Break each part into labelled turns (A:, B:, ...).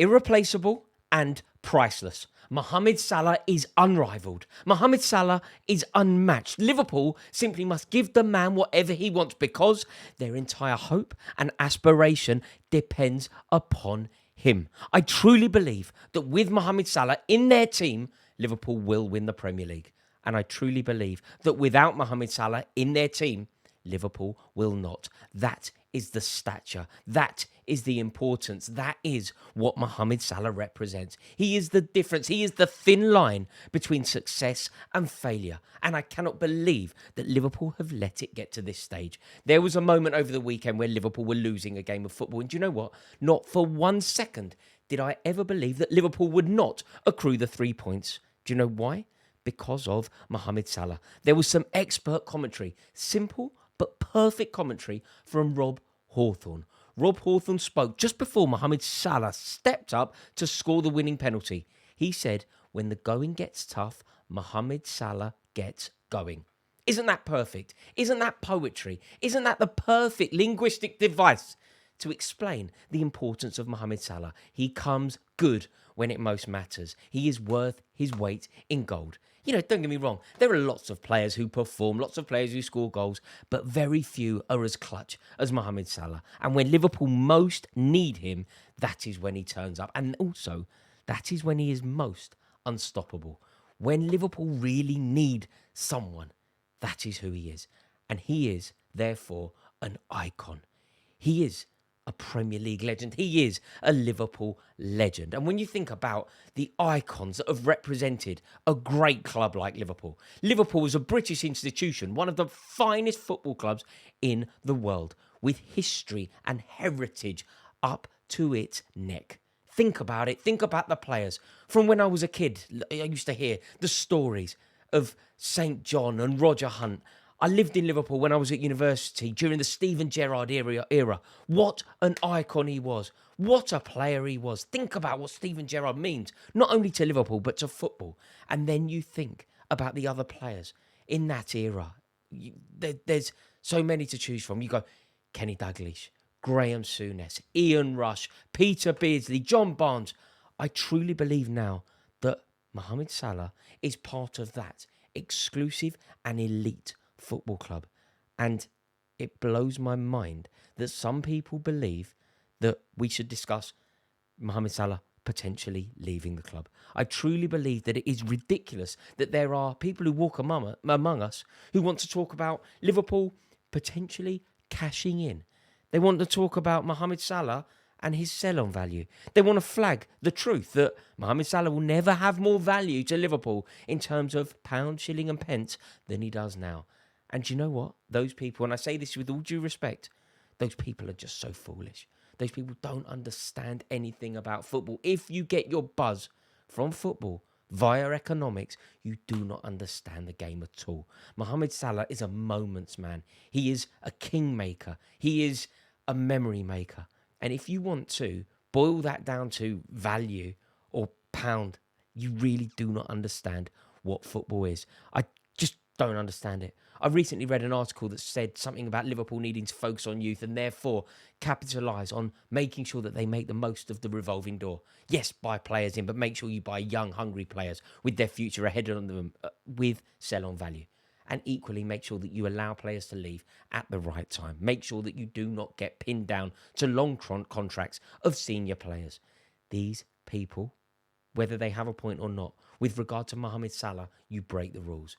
A: irreplaceable and priceless. Mohamed Salah is unrivaled. Mohamed Salah is unmatched. Liverpool simply must give the man whatever he wants because their entire hope and aspiration depends upon him. I truly believe that with Mohamed Salah in their team, Liverpool will win the Premier League. And I truly believe that without Mohamed Salah in their team, Liverpool will not. That is the stature. That is the importance. That is what Mohamed Salah represents. He is the difference. He is the thin line between success and failure. And I cannot believe that Liverpool have let it get to this stage. There was a moment over the weekend where Liverpool were losing a game of football. And do you know what? Not for 1 second did I ever believe that Liverpool would not accrue the 3 points. Do you know why? Because of Mohamed Salah. There was some expert commentary, simple but perfect commentary from Rob Hawthorne. Rob Hawthorne spoke just before Mohamed Salah stepped up to score the winning penalty. He said, when the going gets tough, Mohamed Salah gets going. Isn't that perfect? Isn't that poetry? Isn't that the perfect linguistic device to explain the importance of Mohamed Salah? He comes good when it most matters. He is worth his weight in gold. You know, don't get me wrong, there are lots of players who perform, lots of players who score goals, but very few are as clutch as Mohamed Salah. And when Liverpool most need him, that is when he turns up. And also, that is when he is most unstoppable. When Liverpool really need someone, that is who he is. And he is, therefore, an icon. He is a Premier League legend. He is a Liverpool legend. And when you think about the icons that have represented a great club like Liverpool, Liverpool is a British institution, one of the finest football clubs in the world, with history and heritage up to its neck. Think about it. Think about the players. From when I was a kid, I used to hear the stories of St. John and Roger Hunt. I lived in Liverpool when I was at university during the Steven Gerrard era. What an icon he was. What a player he was. Think about what Steven Gerrard means, not only to Liverpool, but to football. And then you think about the other players in that era. There's so many to choose from. You go, Kenny Dalglish, Graham Souness, Ian Rush, Peter Beardsley, John Barnes. I truly believe now that Mohamed Salah is part of that exclusive and elite football club. And it blows my mind that some people believe that we should discuss Mohamed Salah potentially leaving the club. I truly believe that it is ridiculous that there are people who walk among us who want to talk about Liverpool potentially cashing in. They want to talk about Mohamed Salah and his sell-on value. They want to flag the truth that Mohamed Salah will never have more value to Liverpool in terms of pound, shilling and pence than he does now. And you know what? Those people, and I say this with all due respect, those people are just so foolish. Those people don't understand anything about football. If you get your buzz from football via economics, you do not understand the game at all. Mohamed Salah is a moments man. He is a kingmaker. He is a memory maker. And if you want to boil that down to value or pound, you really do not understand what football is. I just don't understand it. I recently read an article that said something about Liverpool needing to focus on youth and therefore capitalise on making sure that they make the most of the revolving door. Yes, buy players in, but make sure you buy young, hungry players with their future ahead of them with sell-on value. And equally, make sure that you allow players to leave at the right time. Make sure that you do not get pinned down to long contracts of senior players. These people, whether they have a point or not, with regard to Mohamed Salah, you break the rules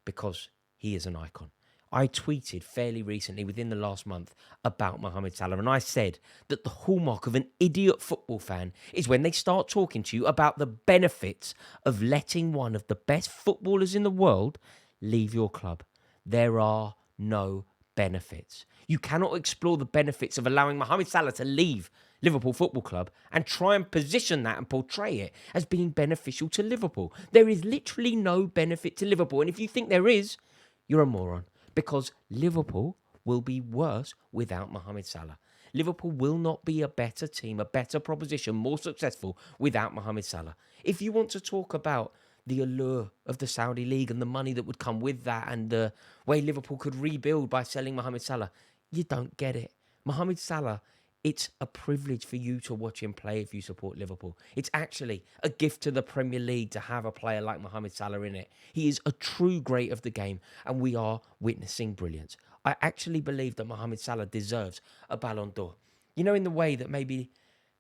A: because he is an icon. I tweeted fairly recently within the last month about Mohamed Salah, and I said that the hallmark of an idiot football fan is when they start talking to you about the benefits of letting one of the best footballers in the world leave your club. There are no benefits. You cannot explore the benefits of allowing Mohamed Salah to leave Liverpool Football Club and try and position that and portray it as being beneficial to Liverpool. There is literally no benefit to Liverpool. And if you think there is, you're a moron, because Liverpool will be worse without Mohamed Salah. Liverpool will not be a better team, a better proposition, more successful without Mohamed Salah. If you want to talk about the allure of the Saudi League and the money that would come with that and the way Liverpool could rebuild by selling Mohamed Salah, you don't get it. Mohamed Salah It's a privilege for you to watch him play if you support Liverpool. It's actually a gift to the Premier League to have a player like Mohamed Salah in it. He is a true great of the game, and we are witnessing brilliance. I actually believe that Mohamed Salah deserves a Ballon d'Or. You know, in the way that maybe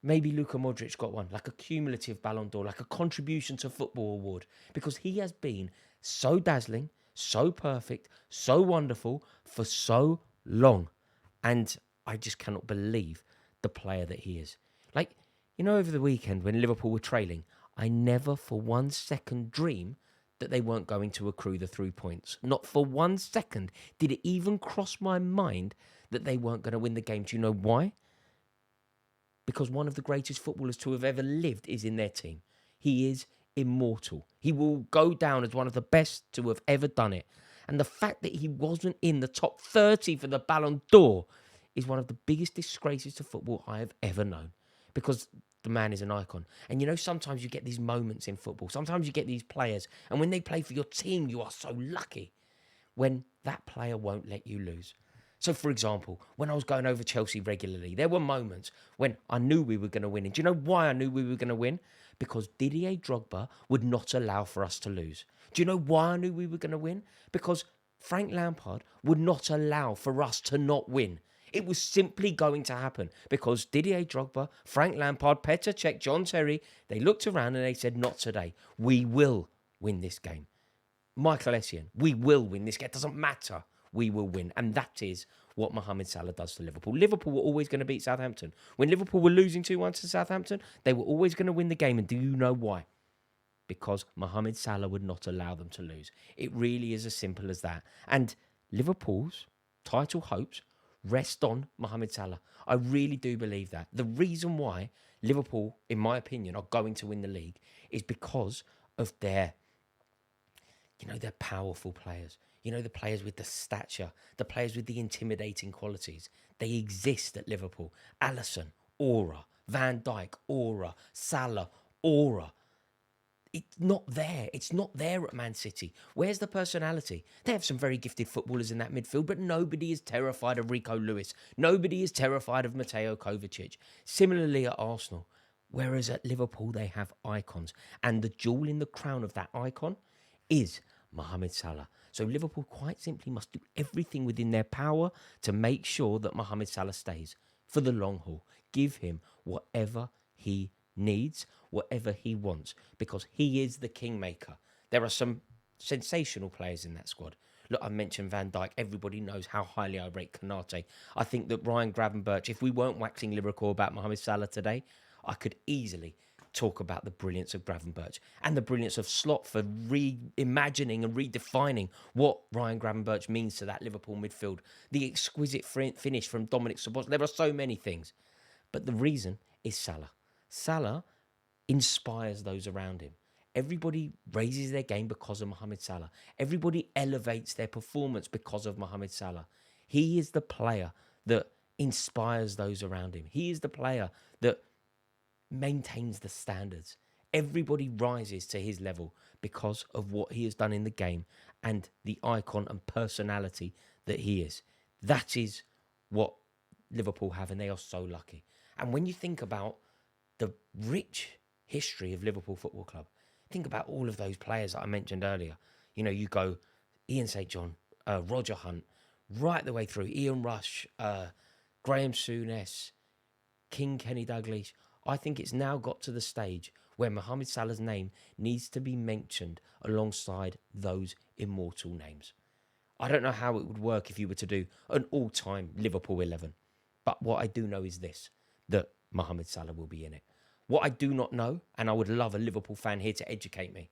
A: Luka Modric got one, like a cumulative Ballon d'Or, like a contribution to football award, because he has been so dazzling, so perfect, so wonderful for so long. And I just cannot believe the player that he is. Like, you know, over the weekend when Liverpool were trailing, I never for 1 second dream that they weren't going to accrue the 3 points. Not for 1 second did it even cross my mind that they weren't going to win the game. Do you know why? Because one of the greatest footballers to have ever lived is in their team. He is immortal. He will go down as one of the best to have ever done it. And the fact that he wasn't in the top 30 for the Ballon d'Or is one of the biggest disgraces to football I have ever known, because the man is an icon. And you know, sometimes you get these moments in football. Sometimes you get these players, and when they play for your team, you are so lucky when that player won't let you lose. So, for example, when I was going over Chelsea regularly, there were moments when I knew we were going to win. And do you know why I knew we were going to win? Because Didier Drogba would not allow for us to lose. Do you know why I knew we were going to win? Because Frank Lampard would not allow for us to not win. It was simply going to happen because Didier Drogba, Frank Lampard, Petr Cech, John Terry, they looked around and they said, not today. We will win this game. Michael Essien, we will win this game. It doesn't matter. We will win. And that is what Mohamed Salah does to Liverpool. Liverpool were always going to beat Southampton. When Liverpool were losing 2-1 to Southampton, they were always going to win the game. And do you know why? Because Mohamed Salah would not allow them to lose. It really is as simple as that. And Liverpool's title hopes rest on Mohamed Salah. I really do believe that. The reason why Liverpool, in my opinion, are going to win the league is because of their they're powerful players. You know, the players with the stature, the players with the intimidating qualities. They exist at Liverpool. Alisson, aura. Van Dijk, aura. Salah, aura. It's not there. It's not there at Man City. Where's the personality? They have some very gifted footballers in that midfield, but nobody is terrified of Rico Lewis. Nobody is terrified of Mateo Kovacic. Similarly at Arsenal. Whereas at Liverpool, they have icons. And the jewel in the crown of that icon is Mohamed Salah. So Liverpool quite simply must do everything within their power to make sure that Mohamed Salah stays for the long haul. Give him whatever he needs, whatever he wants, because he is the kingmaker. There are some sensational players in that squad. Look, I mentioned Van Dijk. Everybody knows how highly I rate Konate. I think that Ryan Gravenberch, if we weren't waxing lyrical about Mohamed Salah today, I could easily talk about the brilliance of Gravenberch and the brilliance of Slot for reimagining and redefining what Ryan Gravenberch means to that Liverpool midfield. The exquisite finish from Dominic Szoboszlai. There are so many things. But the reason is Salah. Salah inspires those around him. Everybody raises their game because of Mohamed Salah. Everybody elevates their performance because of Mohamed Salah. He is the player that inspires those around him. He is the player that maintains the standards. Everybody rises to his level because of what he has done in the game and the icon and personality that he is. That is what Liverpool have, and they are so lucky. And when you think about the rich history of Liverpool Football Club, think about all of those players that I mentioned earlier. You know, you go Ian St. John, Roger Hunt, right the way through, Ian Rush, Graham Souness, King Kenny Dalglish. I think it's now got to the stage where Mohamed Salah's name needs to be mentioned alongside those immortal names. I don't know how it would work if you were to do an all-time Liverpool 11. But what I do know is this, that Mohamed Salah will be in it. What I do not know, and I would love a Liverpool fan here to educate me,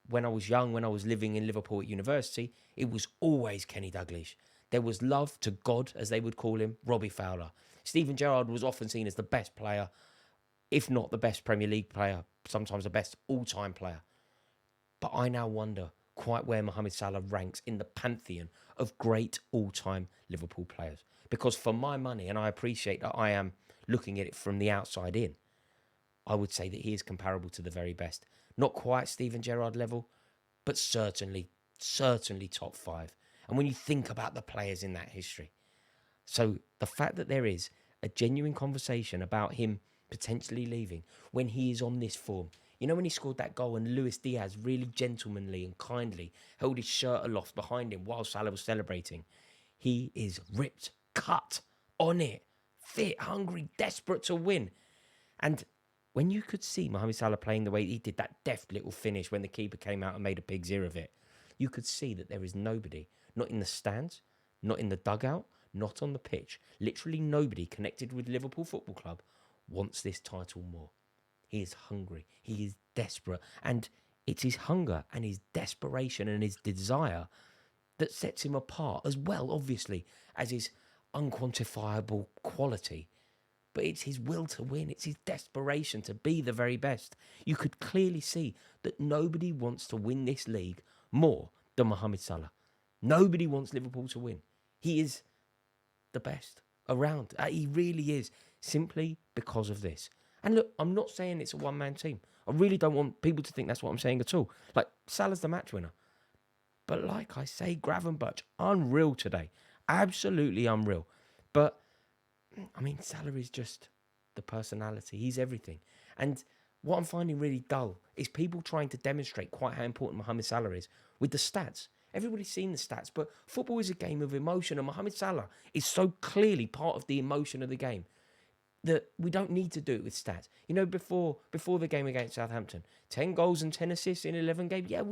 A: when I was young, when I was living in Liverpool at university, it was always Kenny Dalglish. There was love to God, as they would call him, Robbie Fowler. Steven Gerrard was often seen as the best player, if not the best Premier League player, sometimes the best all-time player. But I now wonder quite where Mohamed Salah ranks in the pantheon of great all-time Liverpool players. Because for my money, and I appreciate that I am looking at it from the outside in, I would say that he is comparable to the very best. Not quite Steven Gerrard level, but certainly top five. And when you think about the players in that history, so the fact that there is a genuine conversation about him potentially leaving when he is on this form. You know when he scored that goal and Luis Diaz really gentlemanly and kindly held his shirt aloft behind him while Salah was celebrating? He is ripped, cut, on it, fit, hungry, desperate to win. And when you could see Mohamed Salah playing the way he did, that deft little finish when the keeper came out and made a pig's ear of it, you could see that there is nobody, not in the stands, not in the dugout, not on the pitch, literally nobody connected with Liverpool Football Club wants this title more. He is hungry, he is desperate, and it's his hunger and his desperation and his desire that sets him apart as well, obviously, as his unquantifiable quality. But it's his will to win. It's his desperation to be the very best. You could clearly see that nobody wants to win this league more than Mohamed Salah. Nobody wants Liverpool to win. He is the best around. He really is, simply because of this. And look, I'm not saying it's a one-man team. I really don't want people to think that's what I'm saying at all. Like, Salah's the match winner. But like I say, Gravenberch, unreal today. Absolutely unreal. But I mean, Salah is just the personality. He's everything. And what I'm finding really dull is people trying to demonstrate quite how important Mohamed Salah is with the stats. Everybody's seen the stats, but football is a game of emotion, and Mohamed Salah is so clearly part of the emotion of the game that we don't need to do it with stats. You know, before the game against Southampton, 10 goals and 10 assists in 11 games. Yeah,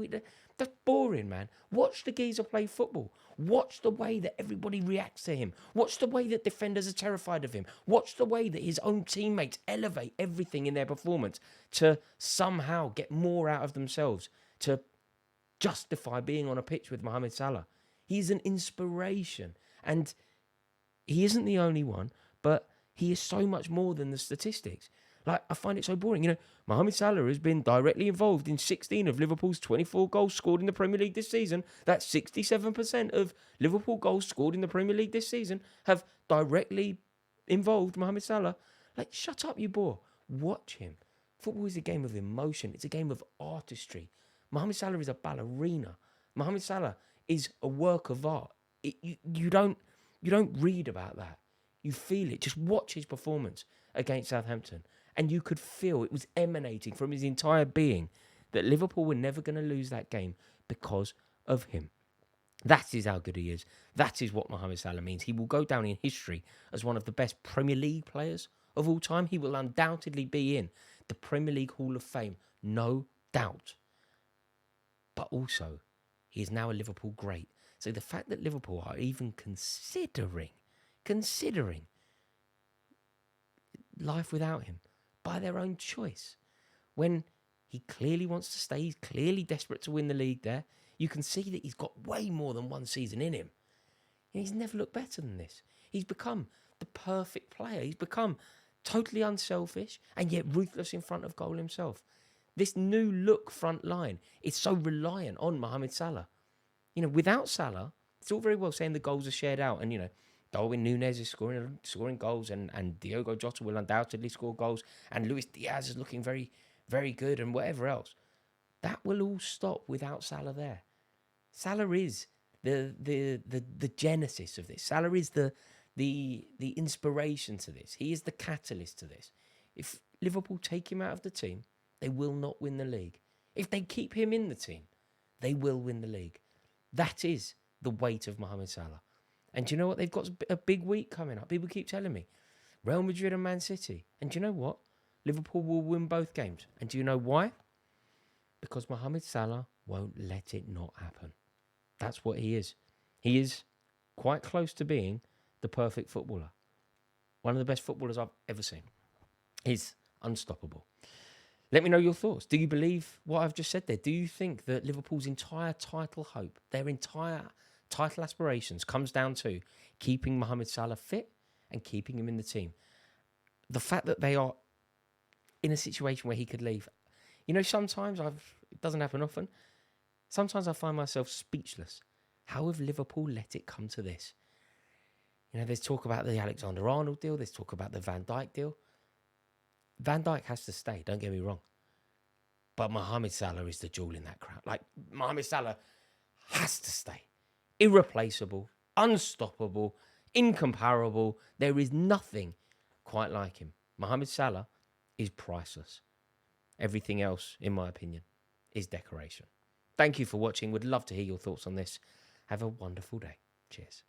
A: that's boring, man. Watch the geezer play football. Watch the way that everybody reacts to him. Watch the way that defenders are terrified of him. Watch the way that his own teammates elevate everything in their performance to somehow get more out of themselves, to justify being on a pitch with Mohamed Salah. He's an inspiration. And he isn't the only one, but he is so much more than the statistics. Like, I find it so boring. You know, Mohamed Salah has been directly involved in 16 of Liverpool's 24 goals scored in the Premier League this season. That's 67% of Liverpool goals scored in the Premier League this season have directly involved Mohamed Salah. Like, shut up, you bore. Watch him. Football is a game of emotion. It's a game of artistry. Mohamed Salah is a ballerina. Mohamed Salah is a work of art. You don't read about that. You feel it. Just watch his performance against Southampton. And you could feel it was emanating from his entire being that Liverpool were never going to lose that game because of him. That is how good he is. That is what Mohamed Salah means. He will go down in history as one of the best Premier League players of all time. He will undoubtedly be in the Premier League Hall of Fame. No doubt. But also, he is now a Liverpool great. So the fact that Liverpool are even considering life without him by their own choice, when he clearly wants to stay, he's clearly desperate to win the league there. You can see that he's got way more than one season in him. And he's never looked better than this. He's become the perfect player. He's become totally unselfish and yet ruthless in front of goal himself. This new look front line is so reliant on Mohamed Salah. You know, without Salah, it's all very well saying the goals are shared out and, you know, Darwin Núñez is scoring goals and Diogo Jota will undoubtedly score goals and Luis Diaz is looking very, very good and whatever else. That will all stop without Salah there. Salah is the genesis of this. Salah is the inspiration to this. He is the catalyst to this. If Liverpool take him out of the team, they will not win the league. If they keep him in the team, they will win the league. That is the weight of Mohamed Salah. And do you know what? They've got a big week coming up. People keep telling me. Real Madrid and Man City. And do you know what? Liverpool will win both games. And do you know why? Because Mohamed Salah won't let it not happen. That's what he is. He is quite close to being the perfect footballer. One of the best footballers I've ever seen. He's unstoppable. Let me know your thoughts. Do you believe what I've just said there? Do you think that Liverpool's entire title hope, their entire title aspirations comes down to keeping Mohamed Salah fit and keeping him in the team? The fact that they are in a situation where he could leave. You know, sometimes it doesn't happen often. Sometimes I find myself speechless. How have Liverpool let it come to this? You know, there's talk about the Alexander-Arnold deal. There's talk about the Van Dijk deal. Van Dijk has to stay, don't get me wrong. But Mohamed Salah is the jewel in that crown. Like, Mohamed Salah has to stay. Irreplaceable, unstoppable, incomparable. There is nothing quite like him. Mohamed Salah is priceless. Everything else, in my opinion, is decoration. Thank you for watching. Would love to hear your thoughts on this. Have a wonderful day. Cheers.